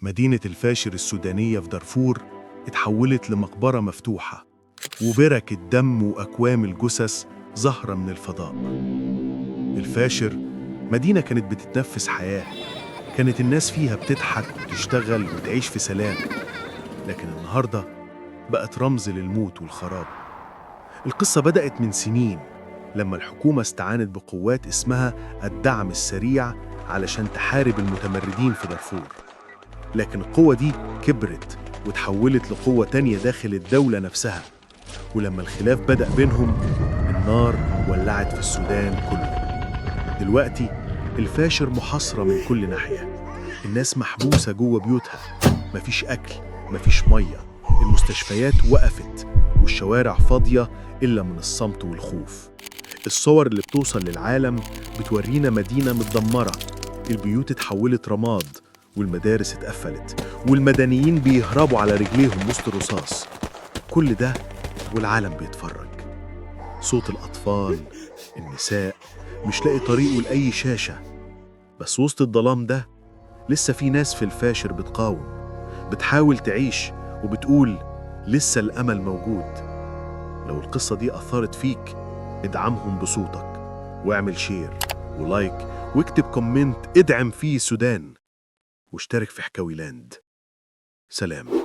مدينة الفاشر السودانية في دارفور اتحولت لمقبرة مفتوحة، وبركة دم وأكوام الجثث ظاهرة من الفضاء. الفاشر مدينة كانت بتتنفس حياة، كانت الناس فيها بتضحك وتشتغل وتعيش في سلام، لكن النهاردة بقت رمز للموت والخراب. القصة بدأت من سنين لما الحكومة استعانت بقوات اسمها الدعم السريع علشان تحارب المتمردين في دارفور، لكن القوة دي كبرت وتحولت لقوة تانية داخل الدولة نفسها. ولما الخلاف بدأ بينهم، النار ولعت في السودان كله. دلوقتي الفاشر محاصرة من كل ناحية، الناس محبوسة جوه بيوتها، مفيش أكل، مفيش مية، المستشفيات وقفت، والشوارع فاضية إلا من الصمت والخوف. الصور اللي بتوصل للعالم بتورينا مدينة متدمرة، البيوت اتحولت رماد، والمدارس اتقفلت، والمدنيين بيهربوا على رجليهم وسط الرصاص. كل ده والعالم بيتفرج. صوت الأطفال، النساء، مش لاقي طريقه لأي شاشة. بس وسط الظلام ده لسه في ناس في الفاشر بتقاوم، بتحاول تعيش، وبتقول لسه الأمل موجود. لو القصة دي أثرت فيك، ادعمهم بصوتك، واعمل شير ولايك واكتب كومنت ادعم فيه السودان، واشترك في حكاوي لاند. سلام.